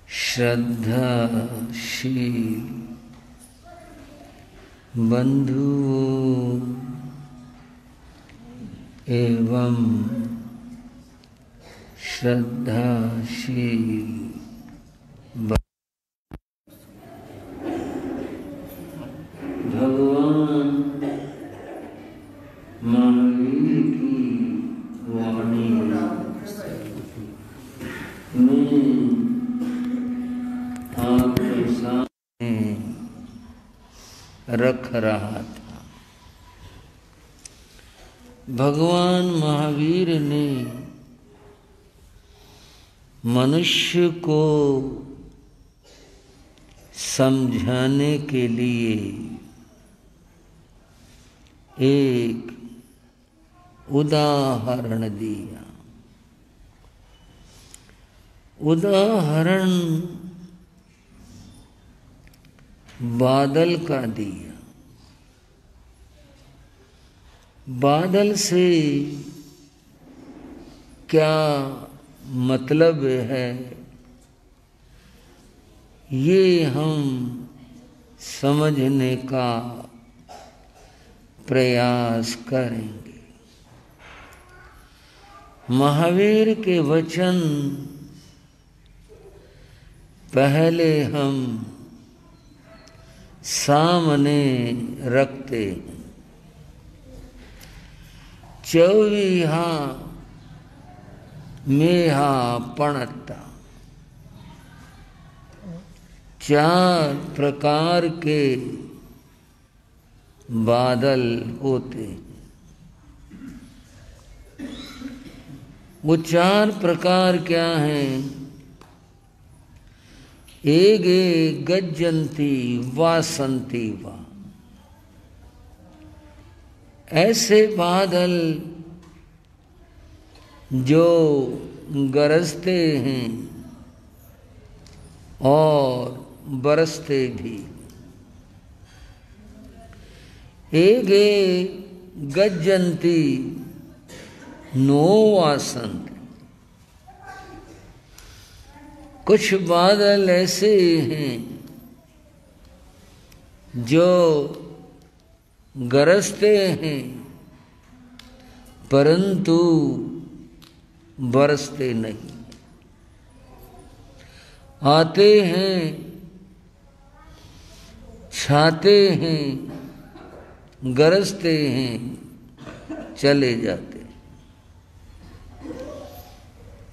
श्रद्धाशील बंधुओं एवं श्रद्धाशील भगवान महावीर की वाणी में आपके सामने रख रहा था। भगवान महावीर ने मनुष्य को समझाने के लिए एक उदाहरण दिया। उदाहरण बादल का दिया। बादल से क्या मतलब है ये हम समझने का प्रयास करेंगे। महावीर के वचन पहले हम सामने रखते हैं। चौवीहा मेहा पणता, चार प्रकार के बादल होते हैं। वो चार प्रकार क्या हैं? एगे गज्जन्ति वासन्ति वा, ऐसे बादल जो गरजते हैं और बरसते भी। एगे गज्जन्ति नो वासन्ति, कुछ बादल ऐसे हैं जो गरजते हैं परंतु बरसते नहीं। आते हैं, छाते हैं, गरजते हैं, चले जाते,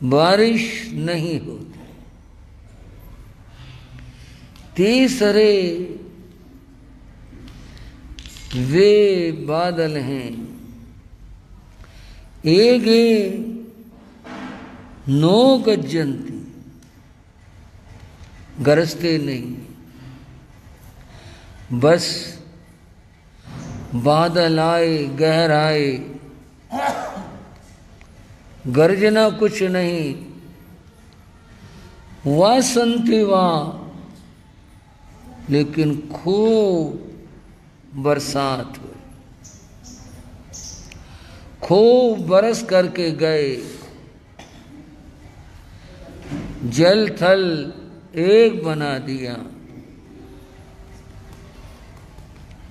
बारिश नहीं होती। तीसरे वे बादल हैं एगे नो गज्जन्ति, गरजते नहीं, बस बादल आए, गहराए, गर्जना कुछ नहीं। वासन्ति वा, लेकिन खूब बरसात हुई, खूब बरस करके गए, जल थल एक बना दिया।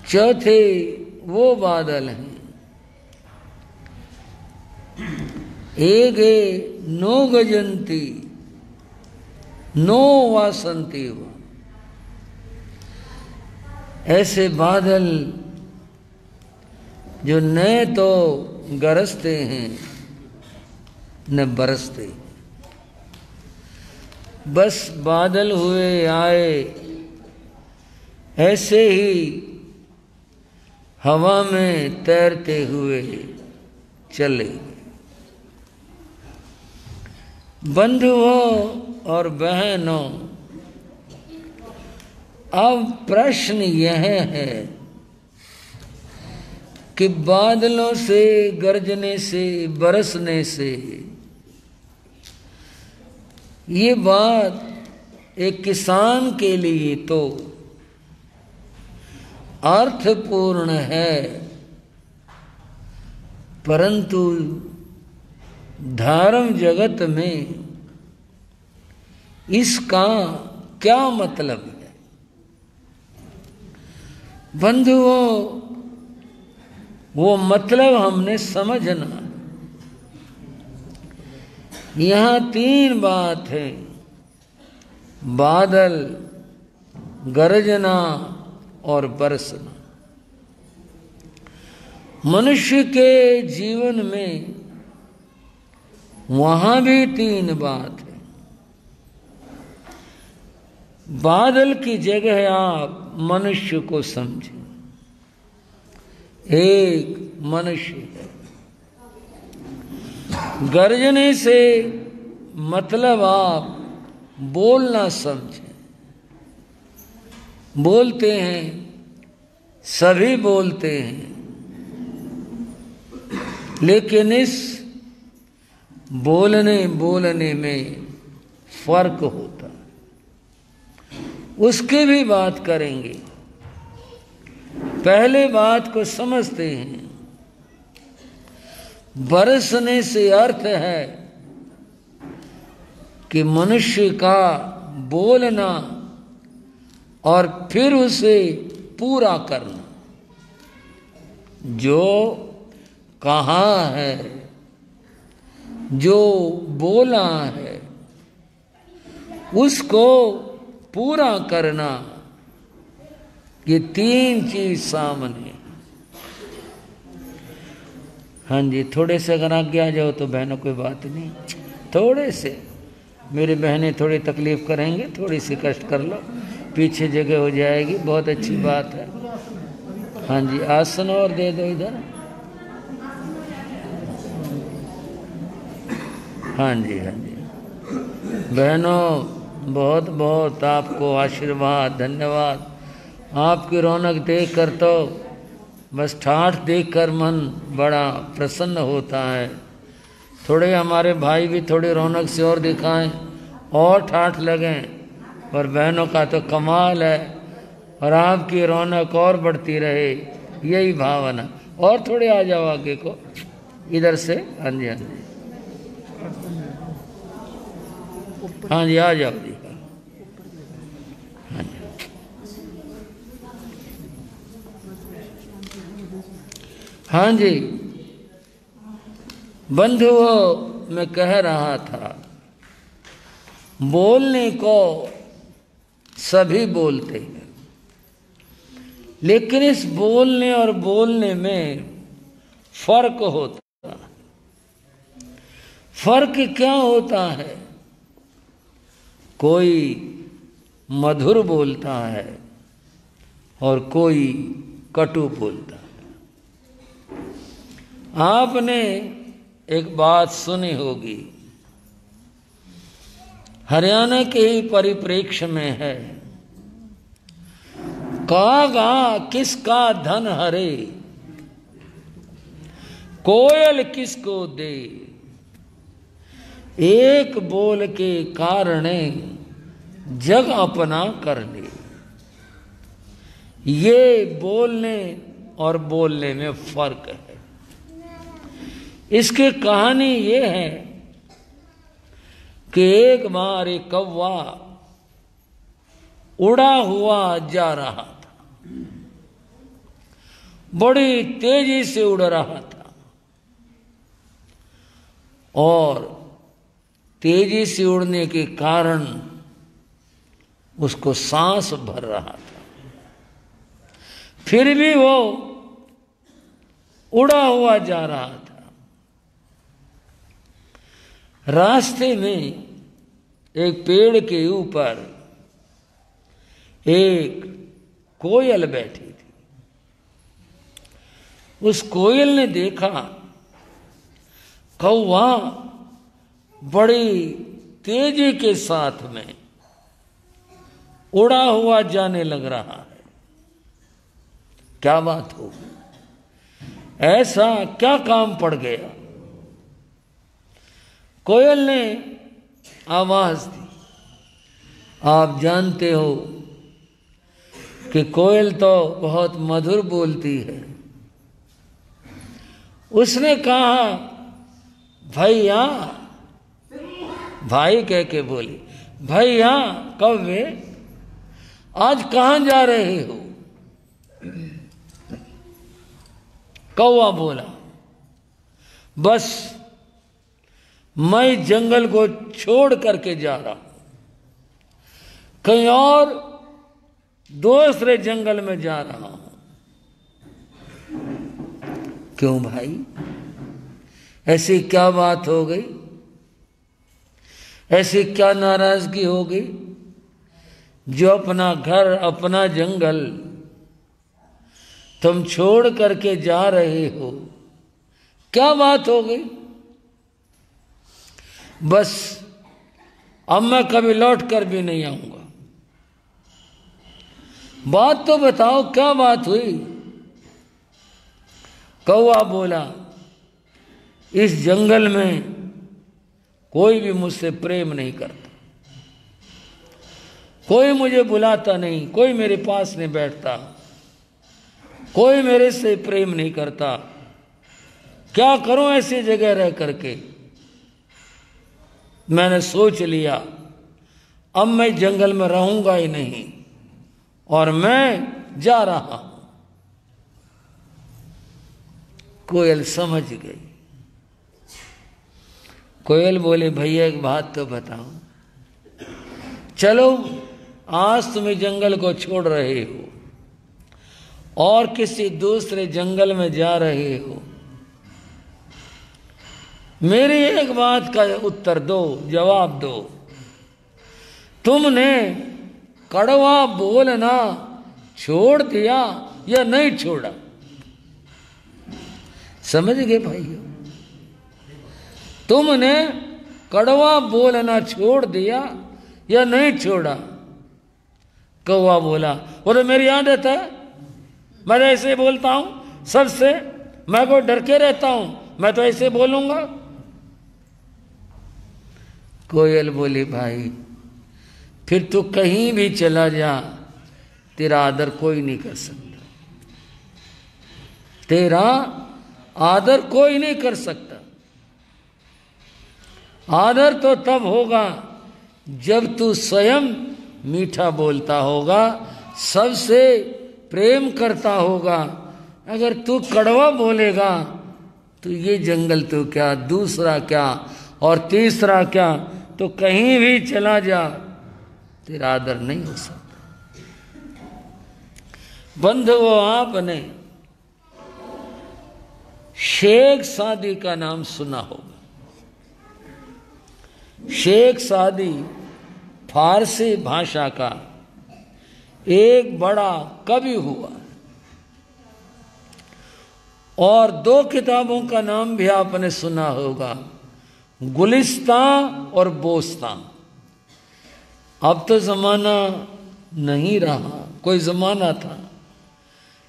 चौथे वो बादल हैं एगे नो गजन्ति नो वासन्ति वा, ऐसे बादल जो न तो गरजते हैं न बरसते, बस बादल हुए आए, ऐसे ही हवा में तैरते हुए चले। बंधुओं और बहनों, अब प्रश्न यह है कि बादलों से, गरजने से, बरसने से ये बात एक किसान के लिए तो अर्थपूर्ण है, परंतु धर्म जगत में इसका क्या मतलब है? बंधुओं, वो मतलब हमने समझना। यहां 3 बात है: बादल, गरजना और बरसना। मनुष्य के जीवन में वहां भी 3 बात है। बादल की जगह आप मनुष्य को समझें। एक मनुष्य है। गर्जने से मतलब आप बोलना समझें। बोलते हैं, सभी बोलते हैं, लेकिन इस बोलने में फर्क होता है। उसकी भी बात करेंगे। पहले बात को समझते हैं। बरसने से अर्थ है कि मनुष्य का बोलना और फिर उसे पूरा करना। जो कहा है, जो बोला है, उसको पूरा करना। ये 3 चीज सामने। हाँ जी, थोड़े से अगर आगे आ जाओ तो बहनों कोई बात नहीं। थोड़े से मेरी बहनें थोड़ी तकलीफ करेंगे, थोड़ी सी कष्ट कर लो, पीछे जगह हो जाएगी। बहुत अच्छी बात है। हाँ जी, आसन और दे दो इधर। हाँ जी, हाँ जी बहनों, बहुत बहुत आपको आशीर्वाद, धन्यवाद। आपकी रौनक देखकर तो बस ठाठ देखकर मन बड़ा प्रसन्न होता है। थोड़े हमारे भाई भी थोड़ी रौनक से और दिखाएं और ठाठ लगें। और बहनों का तो कमाल है, और आपकी रौनक और बढ़ती रहे, यही भावना। और थोड़े आ जाओ आगे को, इधर से। हाँ जी, हाँ जी, हाँ जी, आ जाओ जी। हाँ जी, हाँ जी बंधुओं, मैं कह रहा था, बोलने को सभी बोलते हैं, लेकिन इस बोलने और बोलने में फर्क होता है। फर्क क्या होता है? कोई मधुर बोलता है और कोई कटु बोलता है। आपने एक बात सुनी होगी, हरियाणा के ही परिप्रेक्ष्य में है, कागा किसका धन हरे, कोयल किसको दे, एक बोल के कारण जग अपना कर ले। ये बोलने और बोलने में फर्क है। इसकी कहानी ये है कि एक बार एक कौवा उड़ा हुआ जा रहा था, बड़ी तेजी से उड़ रहा था, और तेजी से उड़ने के कारण उसको सांस भर रहा था। फिर भी वो उड़ा हुआ जा रहा था। रास्ते में एक पेड़ के ऊपर एक कोयल बैठी थी। उस कोयल ने देखा कौवा बड़ी तेजी के साथ में उड़ा हुआ जाने लग रहा है। क्या बात हो, ऐसा क्या काम पड़ गया? कोयल ने आवाज दी। आप जानते हो कि कोयल तो बहुत मधुर बोलती है। उसने कहा, भैया, भाई कह के बोली, भैया कौवे आज कहां जा रहे हो? कौवा बोला, बस मैं जंगल को छोड़ करके जा रहा हूं, कहीं और दूसरे जंगल में जा रहा हूं। क्यों भाई, ऐसी क्या बात हो गई? ऐसी क्या नाराजगी हो गई जो अपना घर, अपना जंगल तुम छोड़ करके जा रहे हो? क्या बात हो गई? बस अब मैं कभी लौट कर भी नहीं आऊंगा। बात तो बताओ, क्या बात हुई? कौवा बोला, इस जंगल में कोई भी मुझसे प्रेम नहीं करता, कोई मुझे बुलाता नहीं, कोई मेरे पास नहीं बैठता, कोई मेरे से प्रेम नहीं करता। क्या करूं ऐसी जगह रह करके? मैंने सोच लिया अब मैं जंगल में रहूंगा ही नहीं और मैं जा रहा हूं। कोयल समझ गई। कोयल बोले, भैया एक बात तो बताओ, चलो आज तुम जंगल को छोड़ रहे हो और किसी दूसरे जंगल में जा रहे हो, मेरी एक बात का उत्तर दो, जवाब दो। तुमने कड़वा बोलना छोड़ दिया या नहीं छोड़ा? समझ गए भाइयों? तुमने कड़वा बोलना छोड़ दिया या नहीं छोड़ा? कौवा बोला, वो तो मेरी आदत है, मैं तो ऐसे बोलता हूं सबसे, मैं को डर के रहता हूं, मैं तो ऐसे बोलूंगा। कोयल बोली, भाई फिर तू कहीं भी चला जा, तेरा आदर कोई नहीं कर सकता, तेरा आदर कोई नहीं कर सकता। आदर तो तब होगा जब तू स्वयं मीठा बोलता होगा, सबसे प्रेम करता होगा। अगर तू कड़वा बोलेगा तो ये जंगल तो क्या, दूसरा क्या और तीसरा क्या, तो कहीं भी चला जा, तेरा आदर नहीं हो सकता। बंधुओं, आपने शेख सादी का नाम सुना होगा। शेख सादी फारसी भाषा का एक बड़ा कवि हुआ और 2 किताबों का नाम भी आपने सुना होगा, गुलिस्तां और बोस्तां। अब तो जमाना नहीं रहा, कोई जमाना था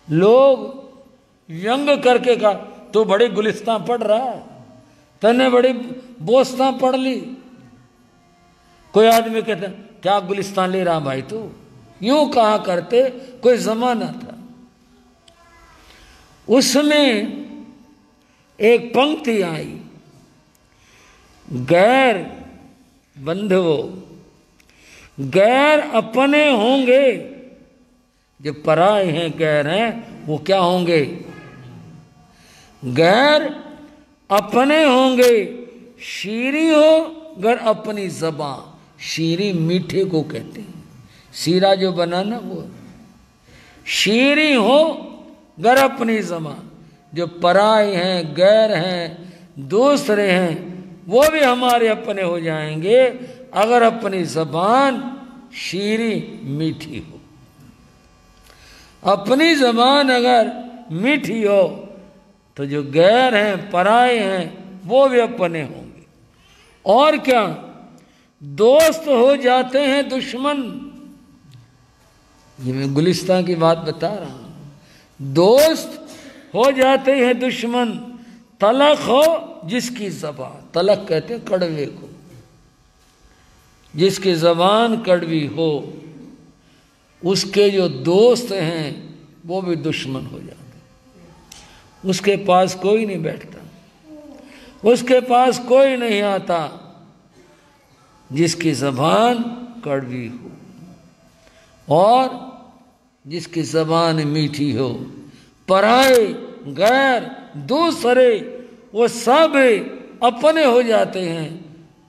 लोग व्यंग करके कहा, तो बड़ी गुलिस्तां पढ़ रहा है, तने बड़ी बोस्तां पढ़ ली। कोई आदमी कहता, क्या गुलिस्तां ले रहा भाई तू, यूं कहा करते, कोई जमाना था। उसमें एक पंक्ति आई, गैर बंधुओं, गैर अपने होंगे, जो पराए हैं गैर हैं, वो क्या होंगे? गैर अपने होंगे। शीरी हो गर अपनी ज़बान, शीरी मीठे को कहते हैं, शीरा जो बनाना वो। शीरी हो गर अपनी ज़बान, जो पराए हैं, गैर हैं, दूसरे हैं, वो भी हमारे अपने हो जाएंगे अगर अपनी ज़बान शीरी मीठी हो। अपनी ज़बान अगर मीठी हो तो जो गैर हैं, पराए हैं, वो भी अपने होंगे। और क्या, दोस्त हो जाते हैं दुश्मन। ये मैं गुलिस्तां की बात बता रहा हूं। दोस्त हो जाते हैं दुश्मन, तलख हो जिसकी ज़बान, तलख कहते हैं कड़वे को, जिसकी ज़बान कड़वी हो, उसके जो दोस्त हैं वो भी दुश्मन हो जाते। उसके पास कोई नहीं बैठता, उसके पास कोई नहीं आता, जिसकी ज़बान कड़वी हो और जिसकी जबान मीठी हो, पराए गैर दूसरे वो सब अपने हो जाते हैं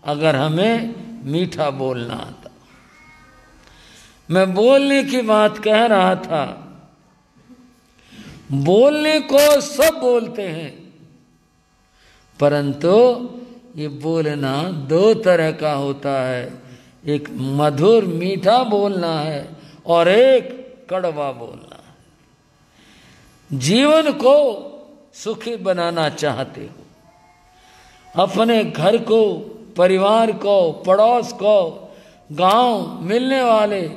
अगर हमें मीठा बोलना आता। मैं बोलने की बात कह रहा था। बोलने को सब बोलते हैं, परंतु ये बोलना दो तरह का होता है। एक मधुर मीठा बोलना है और एक कड़वा बोलना है। जीवन को सुखी बनाना चाहते हो, अपने घर को, परिवार को, पड़ोस को, गांव, मिलने वाले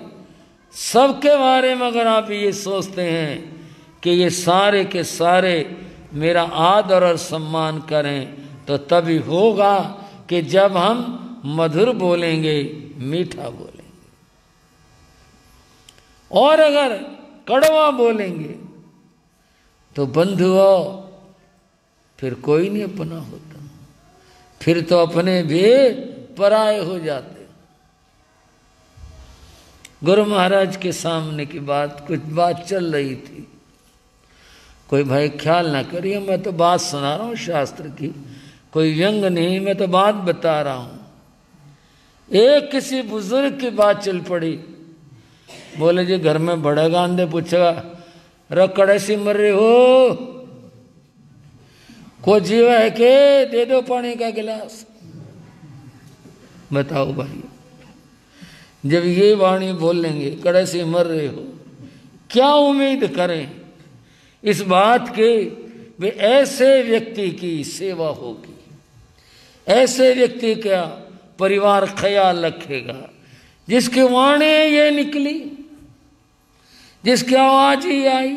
सबके बारे में अगर आप ये सोचते हैं कि ये सारे के सारे मेरा आदर और सम्मान करें, तो तभी होगा कि जब हम मधुर बोलेंगे, मीठा बोलेंगे। और अगर कड़वा बोलेंगे तो बंधुओं फिर कोई नहीं अपना होता, फिर तो अपने भी पराये हो जाते। गुरु महाराज के सामने की बात, कुछ बात चल रही थी, कोई भाई ख्याल ना करिए, मैं तो बात सुना रहा हूँ शास्त्र की, कोई व्यंग नहीं, मैं तो बात बता रहा हूँ। एक किसी बुजुर्ग की बात चल पड़ी, बोले जी घर में बड़े गांधे पूछेगा, रकड़े सी मर रहे हो, को जीवा है के दे दो पानी का गिलास। बताओ भाई, जब ये वाणी बोलेंगे कड़े से मर रहे हो, क्या उम्मीद करें इस बात के वे ऐसे व्यक्ति की सेवा होगी, ऐसे व्यक्ति का परिवार ख्याल रखेगा जिसकी वाणी ये निकली, जिसकी आवाज ही आई।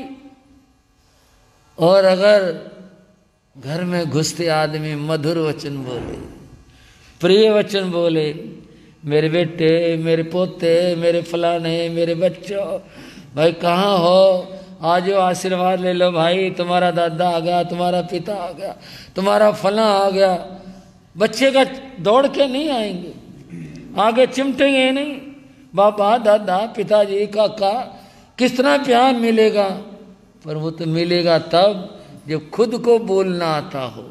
और अगर घर में घुसते आदमी मधुर वचन बोले, प्रिय वचन बोले, मेरे बेटे, मेरे पोते, मेरे फलाने, मेरे बच्चों, भाई कहाँ हो, आज आशीर्वाद ले लो भाई, तुम्हारा दादा आ गया, तुम्हारा पिता आ गया, तुम्हारा फला आ गया। बच्चे का दौड़ के नहीं आएंगे, आगे चिमटेंगे नहीं, बाबा, दादा, पिताजी, काका, किस तरह प्यार मिलेगा। पर वो तो मिलेगा तब जब खुद को बोलना आता हो।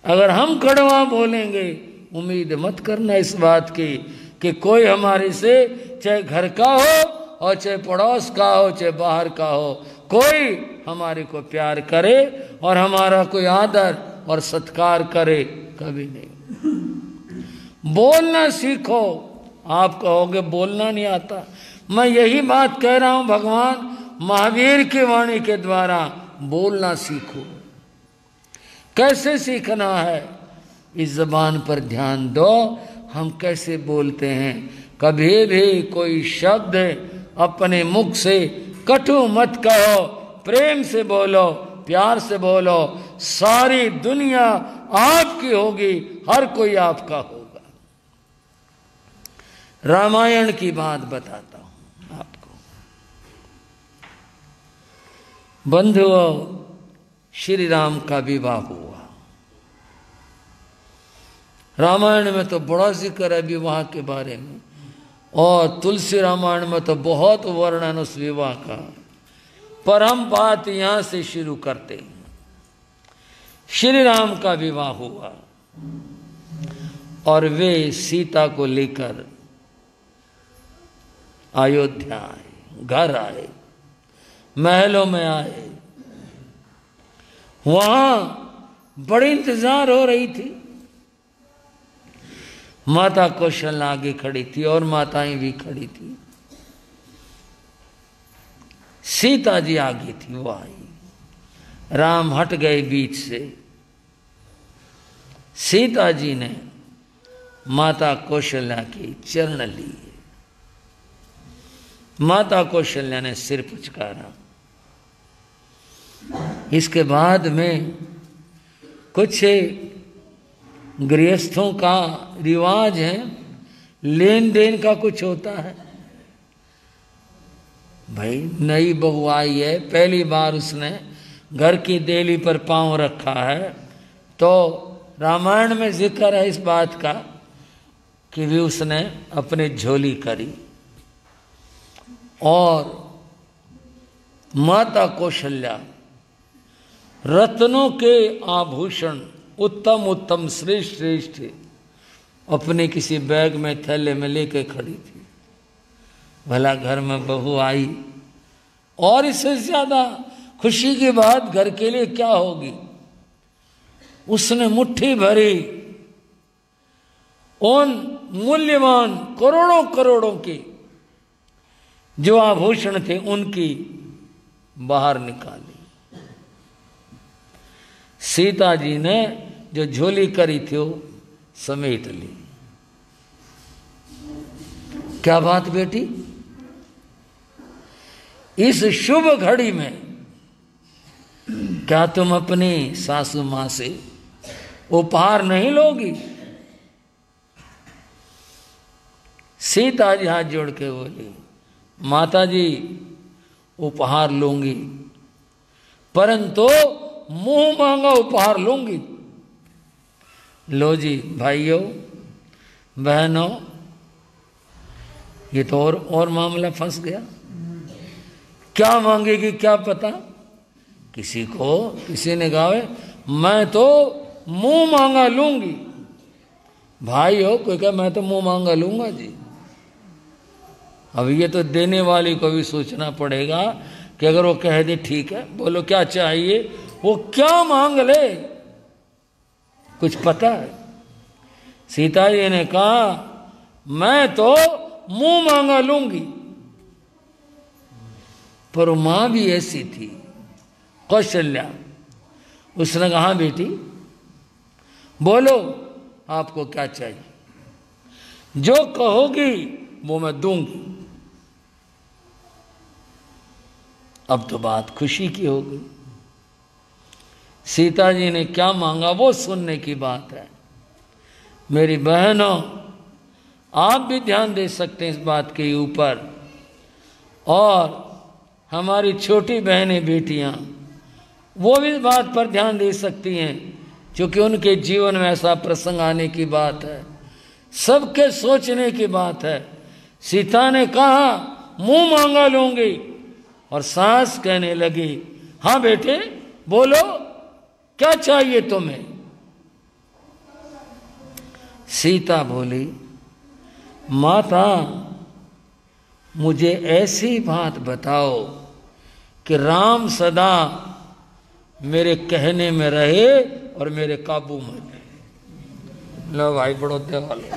अगर हम कड़वा बोलेंगे, उम्मीद मत करना इस बात की कि कोई हमारे से, चाहे घर का हो और चाहे पड़ोस का हो, चाहे बाहर का हो, कोई हमारे को प्यार करे और हमारा कोई आदर और सत्कार करे, कभी नहीं। बोलना सीखो। आप कहोगे बोलना नहीं आता, मैं यही बात कह रहा हूं, भगवान महावीर की वाणी के द्वारा बोलना सीखो। कैसे सीखना है, इस जबान पर ध्यान दो, हम कैसे बोलते हैं। कभी भी कोई शब्द अपने मुख से कटु मत कहो, प्रेम से बोलो, प्यार से बोलो। सारी दुनिया आपकी होगी, हर कोई आपका होगा। रामायण की बात बताता हूं आपको। बंधुओं, श्री राम का विवाह हुआ। रामायण में तो बड़ा जिक्र है विवाह के बारे में, और तुलसी रामायण में तो बहुत वर्णन उस विवाह का। पर हम बात यहां से शुरू करते हैं। श्री राम का विवाह हुआ और वे सीता को लेकर अयोध्या आए, घर आए, महलों में आए। वहां बड़ी इंतजार हो रही थी। माता कौशल्या आगे खड़ी थी और माताएं भी खड़ी थी। सीता जी आगे थी, वो आई। राम हट गए बीच से। सीता जी ने माता कौशल्या की चरण लिए। माता कौशल्या ने सिर पुचकारा। इसके बाद में कुछ गृहस्थों का रिवाज है, लेन देन का कुछ होता है। भाई नई बहू आई है, पहली बार उसने घर की देली पर पांव रखा है, तो रामायण में जिक्र है इस बात का कि भी उसने अपनी झोली करी और माता कौशल्या रत्नों के आभूषण उत्तम उत्तम श्रेष्ठ श्रेष्ठ अपने किसी बैग में थैले में लेके खड़ी थी। भला घर में बहू आई और इससे ज्यादा खुशी की बात घर के लिए क्या होगी। उसने मुट्ठी भरी उन मूल्यवान करोड़ों करोड़ों के जो आभूषण थे उनकी बाहर निकाली। सीता जी ने जो झोली करी थी वो समेट ली। क्या बात बेटी, इस शुभ घड़ी में क्या तुम अपनी सासू मां से उपहार नहीं लोगी? सीता जी हाथ जोड़ के बोली, माता जी उपहार लूंगी, परंतु मुंह मांगा उपहार लूंगी। लो जी भाइयों बहनों, ये तो और मामला फंस गया। क्या मांगेगी क्या पता। किसी ने कहा मैं तो मुंह मांगा लूंगी। भाई हो कोई कहा मैं तो मुंह मांगा लूंगा जी। अब ये तो देने वाले को भी सोचना पड़ेगा कि अगर वो कह दे ठीक है बोलो क्या चाहिए, वो क्या मांग ले, कुछ पता है। सीता जी ने कहा मैं तो मुंह मांगा लूंगी। पर मां भी ऐसी थी कौशल्या। उसने कहा बेटी बोलो आपको क्या चाहिए, जो कहोगी वो मैं दूंगी। अब तो बात खुशी की होगी। सीता जी ने क्या मांगा वो सुनने की बात है। मेरी बहनों आप भी ध्यान दे सकते हैं इस बात के ऊपर, और हमारी छोटी बहनें बेटियां वो भी इस बात पर ध्यान दे सकती हैं क्योंकि उनके जीवन में ऐसा प्रसंग आने की बात है, सबके सोचने की बात है। सीता ने कहा मुंह मांगा लूंगी और सास कहने लगी हाँ बेटे बोलो क्या चाहिए तुम्हें। सीता बोली माता मुझे ऐसी बात बताओ कि राम सदा मेरे कहने में रहे और मेरे काबू में रहे। लो भाई बड़ोते वाले,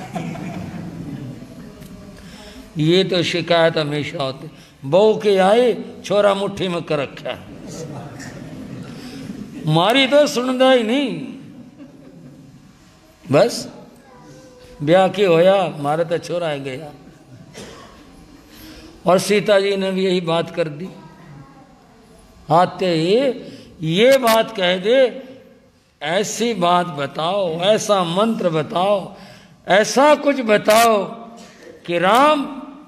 ये तो शिकायत हमेशा होती। बहू के आए छोरा मुट्ठी में कर रखा है, मारी तो सुनता ही नहीं। बस ब्याह की होया मारे तो छोरा है गया। और सीता जी ने भी यही बात कर दी। आते ही ये बात कह दे, ऐसी बात बताओ, ऐसा मंत्र बताओ, ऐसा कुछ बताओ कि राम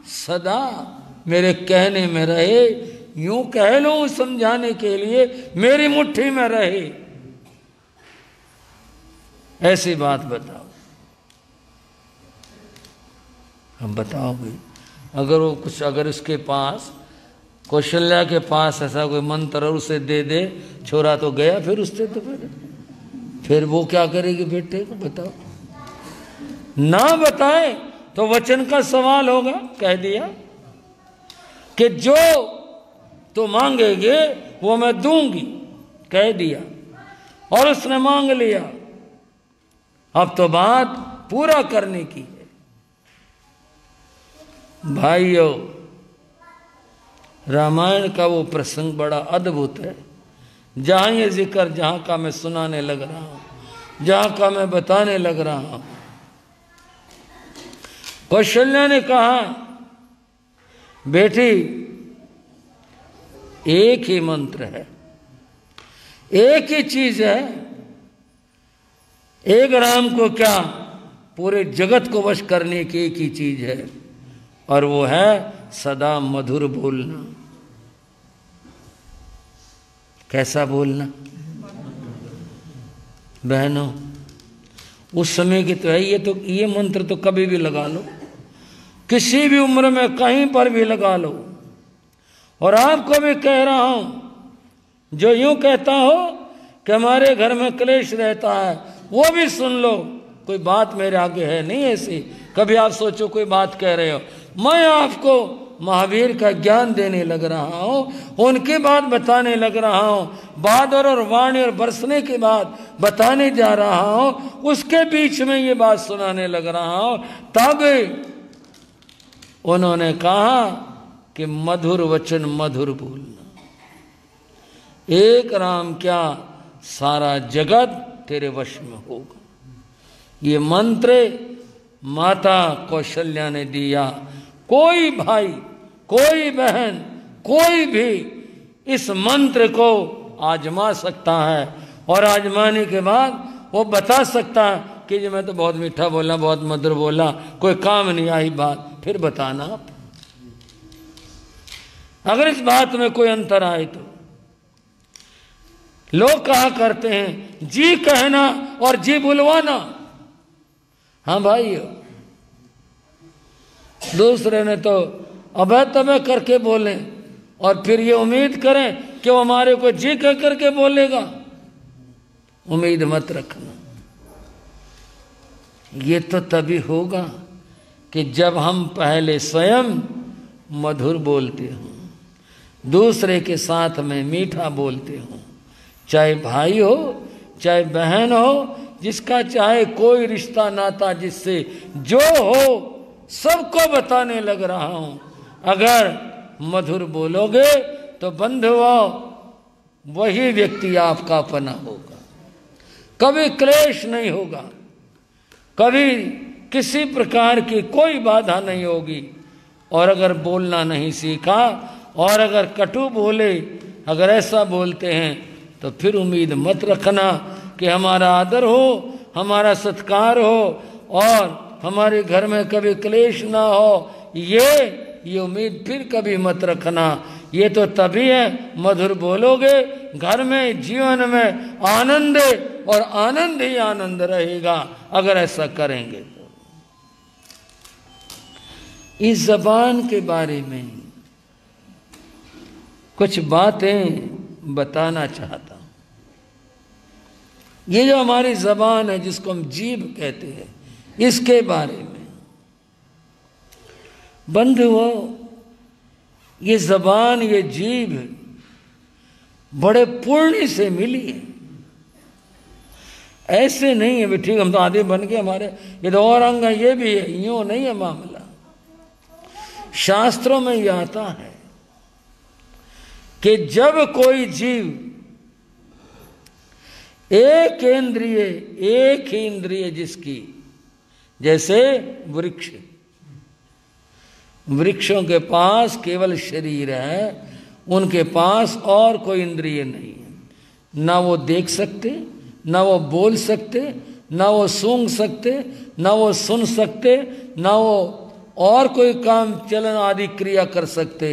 सदा मेरे कहने में रहे, यूं कह लूं समझाने के लिए मेरी मुट्ठी में रहे, ऐसी बात बताओ। हम बताओगे अगर वो कुछ, अगर उसके पास कौशल्या के पास ऐसा कोई मंत्र और उसे दे दे, छोरा तो गया फिर उससे, तो फिर वो क्या करेगी बेटे को बताओ। ना बताए तो वचन का सवाल होगा। कह दिया कि जो तो मांगेगे वो मैं दूंगी, कह दिया और उसने मांग लिया। अब तो बात पूरा करने की है। भाइयों रामायण का वो प्रसंग बड़ा अद्भुत है। जहां ये जिक्र, जहां का मैं सुनाने लग रहा हूं, जहां का मैं बताने लग रहा हूं, कौशल्या ने कहा बेटी एक ही मंत्र है, एक ही चीज है, एक राम को क्या पूरे जगत को वश करने की एक ही चीज है, और वो है सदा मधुर बोलना। कैसा बोलना बहनों? उस समय की तो है। ये मंत्र तो कभी भी लगा लो, किसी भी उम्र में कहीं पर भी लगा लो। और आपको भी कह रहा हूं, जो यूं कहता हो कि हमारे घर में क्लेश रहता है, वो भी सुन लो। कोई बात मेरे आगे है नहीं ऐसी। कभी आप सोचो कोई बात कह रहे हो, मैं आपको महावीर का ज्ञान देने लग रहा हूं, उनकी बात बताने लग रहा हूं, बादल और वाणी और बरसने की बात बताने जा रहा हूं, उसके बीच में ये बात सुनाने लग रहा हूं। तब उन्होंने कहा कि मधुर वचन मधुर बोलना, एक राम क्या सारा जगत तेरे वश में होगा। ये मंत्र माता कौशल्या ने दिया। कोई भाई, कोई बहन, कोई भी इस मंत्र को आजमा सकता है, और आजमाने के बाद वो बता सकता है कि जी मैं तो बहुत मीठा बोला, बहुत मधुर बोला, कोई काम नहीं आई बात। फिर बताना आप, अगर इस बात में कोई अंतर आए तो। लोग कहा करते हैं जी कहना और जी बुलवाना। हाँ भाई, दूसरे ने तो अबे तबे करके बोले और फिर ये उम्मीद करें कि वो हमारे को जी कह करके बोलेगा। उम्मीद मत रखना। ये तो तभी होगा कि जब हम पहले स्वयं मधुर बोलते हों, दूसरे के साथ में मीठा बोलते हों, चाहे भाई हो चाहे बहन हो, जिसका चाहे कोई रिश्ता नाता जिससे जो हो, सबको बताने लग रहा हूं। अगर मधुर बोलोगे तो बंधुओं वही व्यक्ति आपका अपना होगा, कभी क्लेश नहीं होगा, कभी किसी प्रकार की कोई बाधा नहीं होगी। और अगर बोलना नहीं सीखा और अगर कटु बोले, अगर ऐसा बोलते हैं, तो फिर उम्मीद मत रखना कि हमारा आदर हो, हमारा सत्कार हो और हमारे घर में कभी क्लेश ना हो। ये उम्मीद फिर कभी मत रखना। ये तो तभी है मधुर बोलोगे, घर में जीवन में आनंद और आनंद ही आनंद रहेगा अगर ऐसा करेंगे तो। इस जबान के बारे में कुछ बातें बताना चाहता हूं। ये जो हमारी जबान है जिसको हम जीभ कहते हैं, इसके बारे में बंधुओं, ये जबान, ये जीभ बड़े पुण्य से मिली है। ऐसे नहीं है ठीक हम तो आदि बन के हमारे ये तो और अंग है, ये भी है, यूं नहीं है मामला। शास्त्रों में यह आता है कि जब कोई जीव एक ही इंद्रिय जिसकी, जैसे वृक्षों के पास केवल शरीर है, उनके पास और कोई इंद्रिय नहीं है। ना वो देख सकते, ना वो बोल सकते, ना वो सूंघ सकते, ना वो सुन सकते, ना वो और कोई काम चलन आदि क्रिया कर सकते।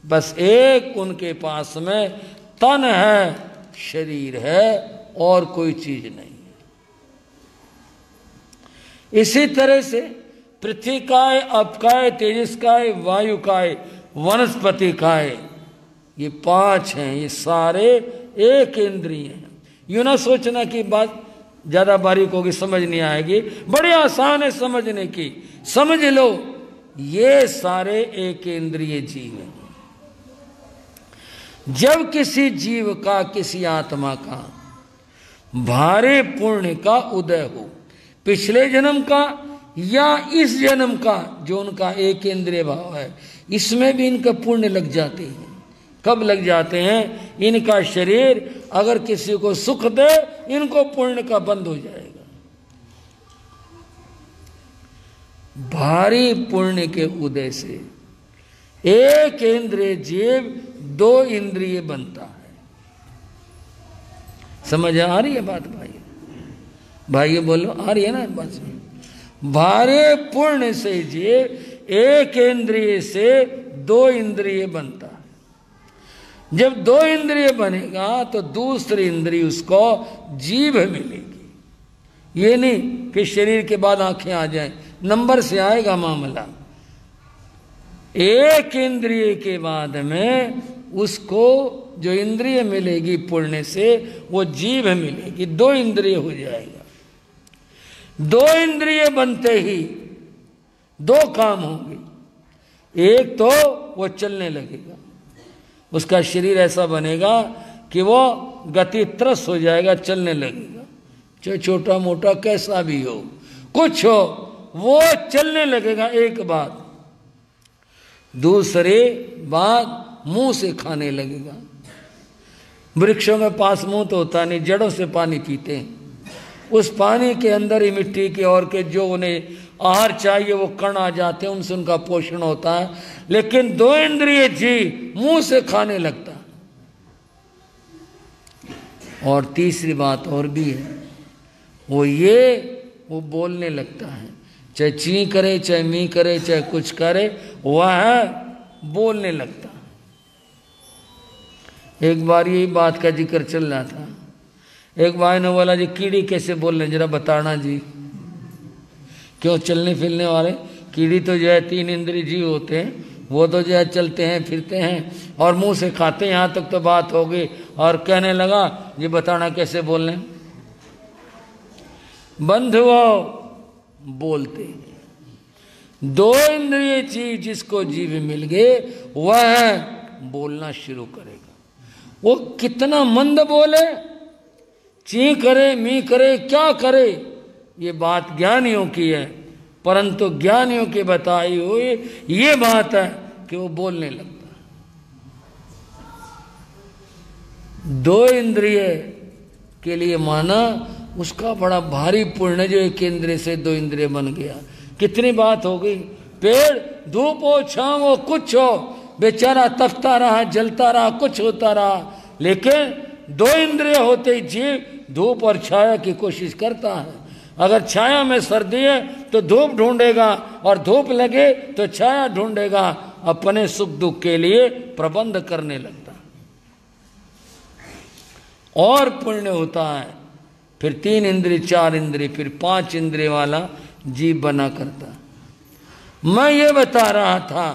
बस एक उनके पास में तन है, शरीर है, और कोई चीज नहीं है। इसी तरह से पृथ्वी काय, अपकाय, तेजस काय, वायु काय, वनस्पति काय, ये पांच हैं, ये सारे एक इंद्रिय हैं। यूं ना सोचना कि बात ज्यादा बारीक होगी, समझ नहीं आएगी, बड़ी आसान है समझने की। समझ लो, ये सारे एक इंद्रिय जीव हैं। जब किसी जीव का, किसी आत्मा का भारे पुण्य का उदय हो, पिछले जन्म का या इस जन्म का, जो उनका एक इंद्रिय भाव है, इसमें भी इनका पुण्य लग जाते हैं। कब लग जाते हैं? इनका शरीर अगर किसी को सुख दे, इनको पुण्य का बंद हो जाएगा। भारी पुण्य के उदय से एक इंद्रिय जीव दो इंद्रिय बनता है। समझ आ रही है बात भाई? भाई बोलो, आ रही है ना बात? भारे पुण्य से जीव एक इंद्रिय से दो इंद्रिय बनता है। जब दो इंद्रिय बनेगा तो दूसरी इंद्रिय उसको जीभ मिलेगी। ये नहीं फिर शरीर के बाद आंखें आ जाएं, नंबर से आएगा मामला। एक इंद्रिय के बाद में उसको जो इंद्रिय मिलेगी पुण्य से वो जीभ मिलेगी, 2 इंद्रिय हो जाएगा। 2 इंद्रिय बनते ही 2 काम होंगे। एक तो वो चलने लगेगा, उसका शरीर ऐसा बनेगा कि वो गति त्रस्त हो जाएगा, चलने लगेगा, चाहे छोटा मोटा कैसा भी हो, कुछ हो, वो चलने लगेगा। एक बात। दूसरी बात, मुंह से खाने लगेगा। वृक्षों में पास मुंह तो होता नहीं, जड़ों से पानी पीते हैं, उस पानी के अंदर ही मिट्टी के और के जो उन्हें आहार चाहिए वो कण आ जाते हैं, उनसे उनका पोषण होता है। लेकिन 2 इंद्रिय जी मुंह से खाने लगता है। और तीसरी बात और भी है, वो बोलने लगता है, चाहे ची करे, चाहे मी करे, चाहे कुछ करे, वह बोलने लगता है। एक बार यही बात का जिक्र चल रहा था, एक भाई ने बोला जी कीड़ी कैसे बोल रहे जरा बताना जी। क्यों? चलने फिरने वाले कीड़ी तो जो है 3 इंद्रिय जीव होते हैं, वो तो जो है चलते हैं फिरते हैं और मुंह से खाते हैं। यहाँ तक तो बात हो गई और कहने लगा ये बताना कैसे बोलने। बंधुओं, बोलते 2 इंद्रिय चीज जिसको जीव मिल गए वह बोलना शुरू करेगा। वो कितना मंद बोले, ची करे, मी करे, क्या करे, ये बात ज्ञानियों की है, परंतु ज्ञानियों के बताई हुई ये बात है कि वो बोलने लगता है। 2 इंद्रिय के लिए माना उसका बड़ा भारी पुण्य, जो 1 इंद्रिय से 2 इंद्रिय बन गया। कितनी बात हो गई। पेड़ धूप हो छांव हो कुछ हो, बेचारा तपता रहा, जलता रहा, कुछ होता रहा, लेकिन 2 इंद्रिय होते ही जीव धूप और छाया की कोशिश करता है। अगर छाया में सर्दी है तो धूप ढूंढेगा और धूप लगे तो छाया ढूंढेगा, अपने सुख दुख के लिए प्रबंध करने लगता है। और पुण्य होता है फिर 3 इंद्रिय, 4 इंद्रिय, फिर 5 इंद्रिय वाला जीव बना करता। मैं ये बता रहा था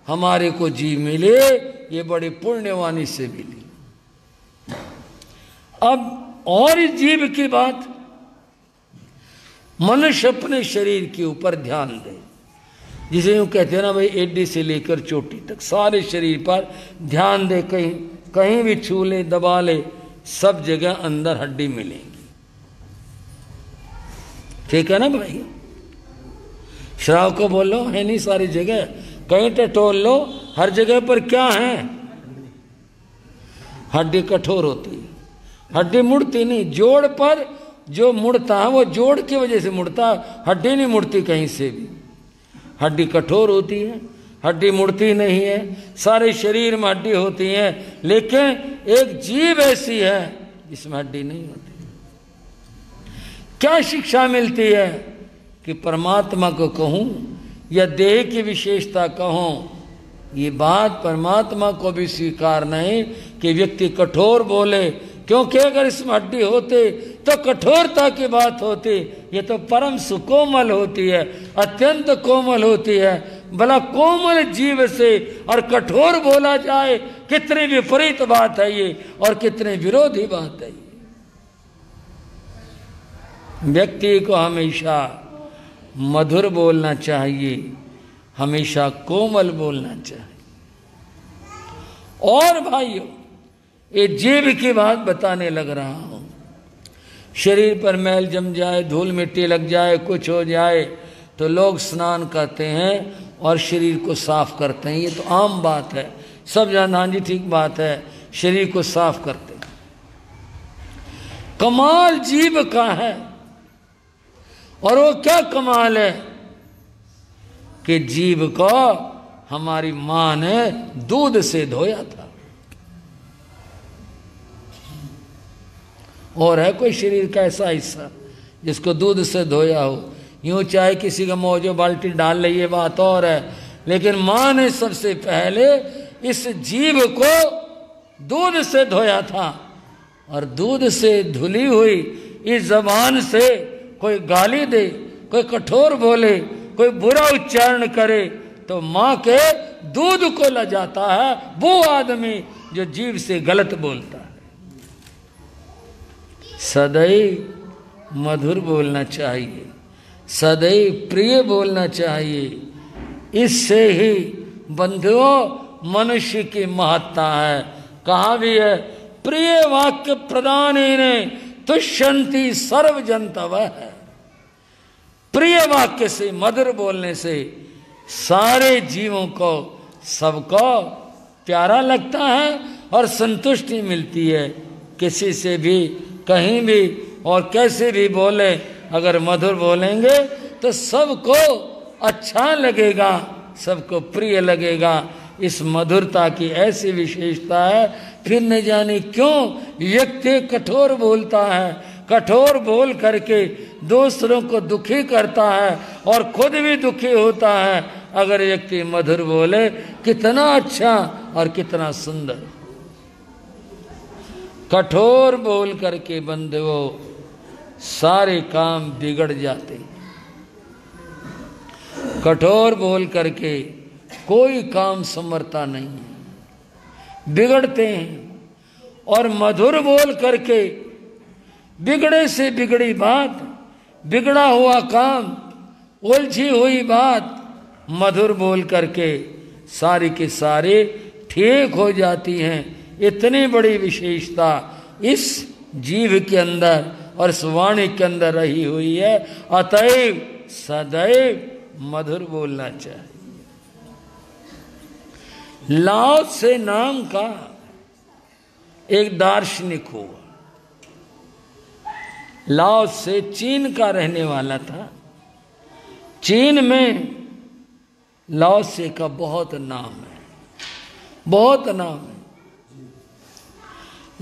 हमारे को जीव मिले ये बड़े पुण्यवानी से मिली। अब और इस जीव की बात, मनुष्य अपने शरीर के ऊपर ध्यान दे, जिसे यूं कहते हैं ना भाई, एडी से लेकर चोटी तक सारे शरीर पर ध्यान दे, कहीं कहीं भी छू ले, दबा ले, सब जगह अंदर हड्डी मिलेगी। ठीक है ना भाई? श्राव को बोलो है नहीं सारी जगह, कहीं टटोल लो, हर जगह पर क्या है? हड्डी कठोर होती है, हड्डी मुड़ती नहीं। जोड़ पर जो मुड़ता है वो जोड़ की वजह से मुड़ता है, हड्डी नहीं मुड़ती कहीं से भी। हड्डी कठोर होती है, हड्डी मुड़ती नहीं है। सारे शरीर में हड्डी होती है, लेकिन एक जीव ऐसी है जिसमें हड्डी नहीं होती। क्या शिक्षा मिलती है कि परमात्मा को कहूं या देह की विशेषता कहूं, ये बात परमात्मा को भी स्वीकार नहीं कि व्यक्ति कठोर बोले, क्योंकि अगर इसमें हड्डी होते तो कठोरता की बात होती। ये तो परम सुकोमल होती है, अत्यंत कोमल होती है। भला कोमल जीव से और कठोर बोला जाए, कितनी विपरीत बात है ये, और कितनी विरोधी बात है ये। व्यक्ति को हमेशा मधुर बोलना चाहिए, हमेशा कोमल बोलना चाहिए। और भाइयों, ये जीव की बात बताने लग रहा हूं। शरीर पर मैल जम जाए, धूल मिट्टी लग जाए, कुछ हो जाए तो लोग स्नान करते हैं और शरीर को साफ करते हैं। ये तो आम बात है, सब जानते, हाँ जी ठीक बात है, शरीर को साफ करते हैं। कमाल जीव का है, और वो क्या कमाल है कि जीव को हमारी मां ने दूध से धोया था। और है कोई शरीर का ऐसा हिस्सा जिसको दूध से धोया हो? यूं चाहे किसी का मौजो बाल्टी डाल ले, ये बात और है, लेकिन मां ने सबसे पहले इस जीव को दूध से धोया था। और दूध से धुली हुई इस जबान से कोई गाली दे, कोई कठोर बोले, कोई बुरा उच्चारण करे, तो माँ के दूध को लजाता है वो आदमी जो जीभ से गलत बोलता है। सदैव मधुर बोलना चाहिए, सदैव प्रिय बोलना चाहिए। इससे ही बंधुओं मनुष्य की महत्ता है। कहा भी है, प्रिय वाक्य प्रदाने ने तुष्यंती सर्व जंतव है। प्रिय वाक्य से, मधुर बोलने से सारे जीवों को, सबको प्यारा लगता है और संतुष्टि मिलती है। किसी से भी, कहीं भी और कैसे भी बोले, अगर मधुर बोलेंगे तो सबको अच्छा लगेगा, सबको प्रिय लगेगा। इस मधुरता की ऐसी विशेषता है। फिर न जाने क्यों व्यक्ति कठोर बोलता है, कठोर बोल करके दूसरों को दुखी करता है और खुद भी दुखी होता है। अगर व्यक्ति मधुर बोले, कितना अच्छा और कितना सुंदर। कठोर बोल करके बंधुओं सारे काम बिगड़ जाते। कठोर बोल करके कोई काम संवरता नहीं है, बिगड़ते हैं। और मधुर बोल करके बिगड़े से बिगड़ी बात, बिगड़ा हुआ काम, उलझी हुई बात मधुर बोल करके सारी की सारी ठीक हो जाती हैं। इतनी बड़ी विशेषता इस जीव के अंदर और इस वाणी के अंदर रही हुई है। अतएव सदैव मधुर बोलना चाहिए। लाओ से नाम का एक दार्शनिक हुआ। लाओ से चीन का रहने वाला था। चीन में लाओ से का बहुत नाम है, बहुत नाम है।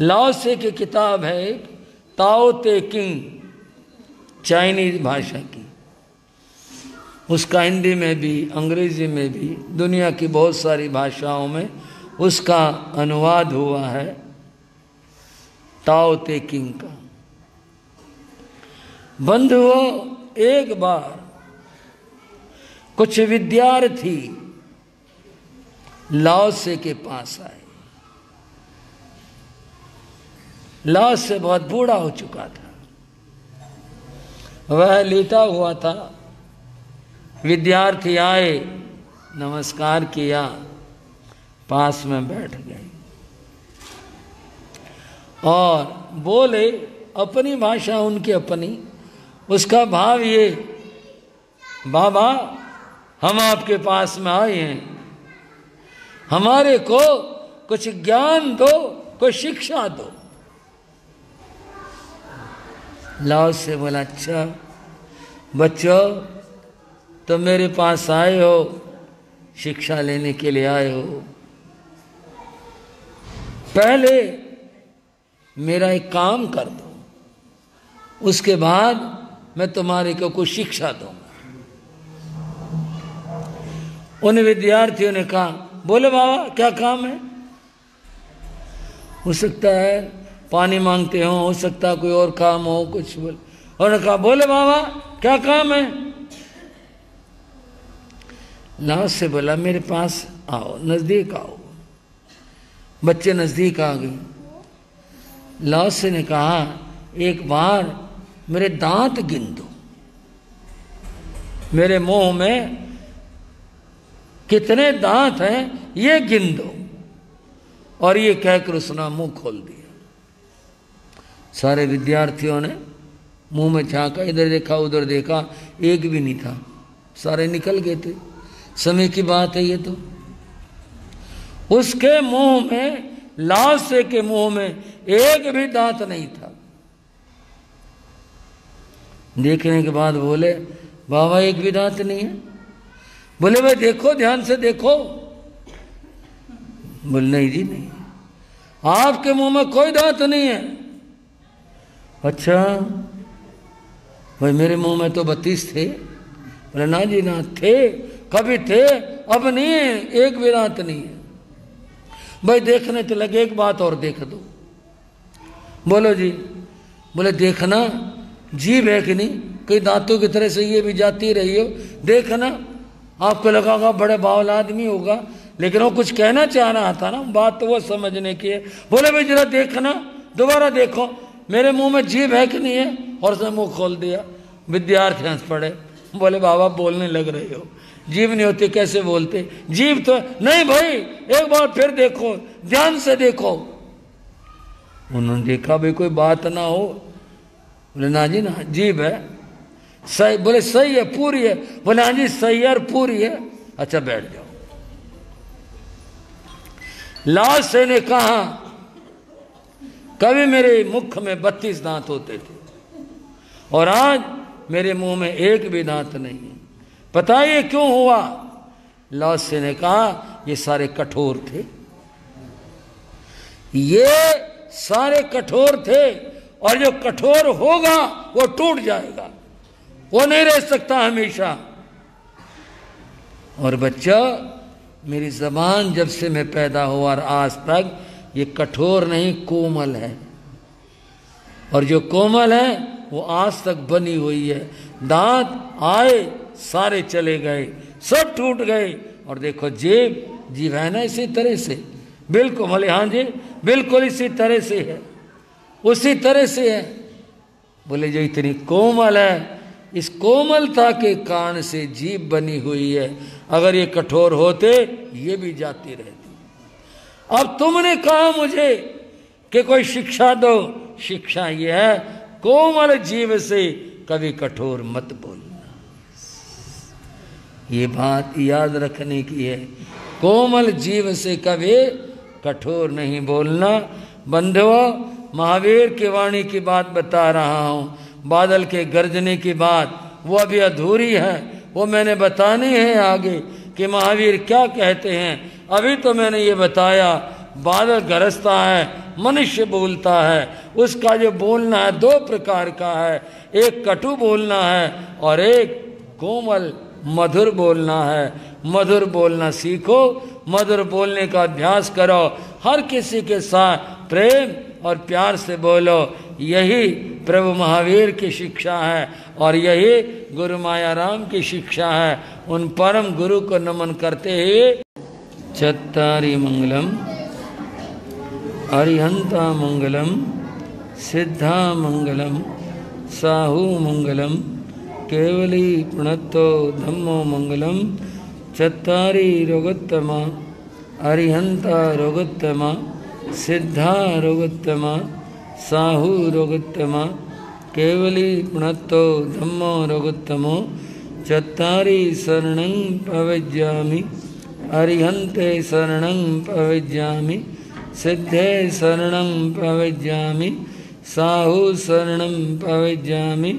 लाओ से की किताब है एक, ताओ ते किंग, चाइनीज भाषा की। उसका हिंदी में भी, अंग्रेजी में भी, दुनिया की बहुत सारी भाषाओं में उसका अनुवाद हुआ है, ताओ ते किंग का। बंधुओं, एक बार कुछ विद्यार्थी लाओ से के पास आए। लाओ से बहुत बूढ़ा हो चुका था, वह लेटा हुआ था। विद्यार्थी आए, नमस्कार किया, पास में बैठ गए और बोले अपनी भाषा, उनकी अपनी। उसका भाव ये, बाबा हम आपके पास में आए हैं, हमारे को कुछ ज्ञान दो, कुछ शिक्षा दो। लाओ से बोला, अच्छा बच्चों, तो मेरे पास आए हो, शिक्षा लेने के लिए आए हो, पहले मेरा एक काम कर दो, उसके बाद मैं तुम्हारे को कुछ शिक्षा दूंगा। उन विद्यार्थियों ने कहा, बोले बाबा क्या काम है? हो सकता है पानी मांगते हो सकता है कोई और काम हो, कुछ बोले। उन्होंने कहा, बोले बाबा क्या काम है? लाओ से बोला, मेरे पास आओ, नजदीक आओ। बच्चे नजदीक आ गए। लाओ से ने कहा, एक बार मेरे दांत गिन दो, मेरे मुंह में कितने दांत हैं ये गिन दो। और ये कहकर उसने मुंह खोल दिया। सारे विद्यार्थियों ने मुंह में झांका, इधर देखा उधर देखा, एक भी नहीं था, सारे निकल गए थे। समय की बात है ये तो। उसके मुंह में, लाओ से के मुंह में एक भी दांत नहीं था। देखने के बाद बोले, बाबा एक भी दांत नहीं है? बोले भाई देखो, ध्यान से देखो। बोले नहीं जी नहीं, आपके मुंह में कोई दांत नहीं है। अच्छा भाई मेरे मुंह में तो 32 थे। बोले ना जी ना, थे, कभी थे, अब नहीं है, एक भी दांत नहीं है। भाई देखने तो लगे, एक बात और देख दो। बोलो जी। बोले देखना, जीभ है कि नहीं? कई दांतों की तरह से ये भी जाती रही हो, देखना आपको लगा होगा बड़े बावला आदमी होगा, लेकिन वो कुछ कहना चाह रहा था ना, बात तो वो समझने की है। बोले भाई जरा देखना, दोबारा देखो मेरे मुंह में जीभ है कि नहीं है, और उसने मुंह खोल दिया। विद्यार्थी हंस पड़े, बोले बाबा बोलने लग रहे हो, जीभ नहीं होती कैसे बोलते, जीभ तो नहीं भाई, एक बार फिर देखो, ध्यान से देखो। उन्होंने देखा भाई कोई बात ना हो, बोले ना जी ना, जीभ है सही, बोले सही है पूरी है, बोले हाँ जी सही है और पूरी है, अच्छा बैठ जाओ। लाल से ने कहा कभी मेरे मुख में 32 दांत होते थे और आज मेरे मुंह में एक भी दांत नहीं है, पता ये क्यों हुआ? लाल से ने कहा ये सारे कठोर थे, ये सारे कठोर थे, और जो कठोर होगा वो टूट जाएगा, वो नहीं रह सकता हमेशा। और बच्चा मेरी जबान जब से मैं पैदा हुआ और आज तक ये कठोर नहीं कोमल है, और जो कोमल है वो आज तक बनी हुई है। दांत आए सारे चले गए, सब टूट गए, और देखो जीभ है ना इसी तरह से, बिल्कुल बोले हाँ जी बिल्कुल इसी तरह से है, उसी तरह से है। बोले जो इतनी कोमल है, इस कोमलता के कारण से जीभ बनी हुई है, अगर ये कठोर होते ये भी जाती रहती। अब तुमने कहा मुझे कि कोई शिक्षा दो, शिक्षा ये है कोमल जीभ से कभी कठोर मत बोलना, ये बात याद रखने की है, कोमल जीभ से कभी कठोर नहीं बोलना। बंधुओं महावीर की वाणी की बात बता रहा हूँ, बादल के गरजने की बात वो अभी अधूरी है, वो मैंने बतानी है आगे कि महावीर क्या कहते हैं। अभी तो मैंने ये बताया बादल गरजता है, मनुष्य बोलता है, उसका जो बोलना है 2 प्रकार का है, एक कटु बोलना है और एक कोमल मधुर बोलना है। मधुर बोलना सीखो, मधुर बोलने का अभ्यास करो, हर किसी के साथ प्रेम और प्यार से बोलो, यही प्रभु महावीर की शिक्षा है और यही गुरु माया राम की शिक्षा है। उन परम गुरु को नमन करते ही चत्तारी मंगलम अरिहंता मंगलम सिद्धा मंगलम साहू मंगलम केवली प्रणतो धम्मो मंगलम चत्तारी रोगोत्तमा अरिहंता रोगोत्तमा सिद्धा रोगोत्तमा साहू रोगोत्तमा केवली प्रणतो धम्मो रोगोत्तमो चत्तारी शरणं प्रवज्यामि अरिहन्ते शरणं प्रवज्यामि सिद्धे शरणं प्रवज्यामि साहू शरणं प्रवज्यामि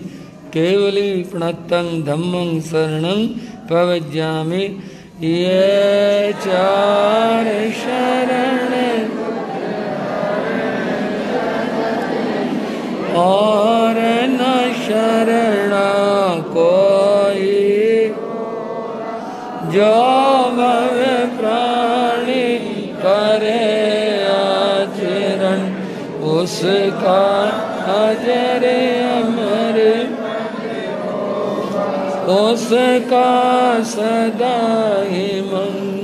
केवली प्रणतं धम्मं शरणं प्रवज्यामि। ये 4 शरण और न शरण कोई, जो भव प्राणी करे आचरण, उसका अजर अमर, उसका सदा ही मंगल।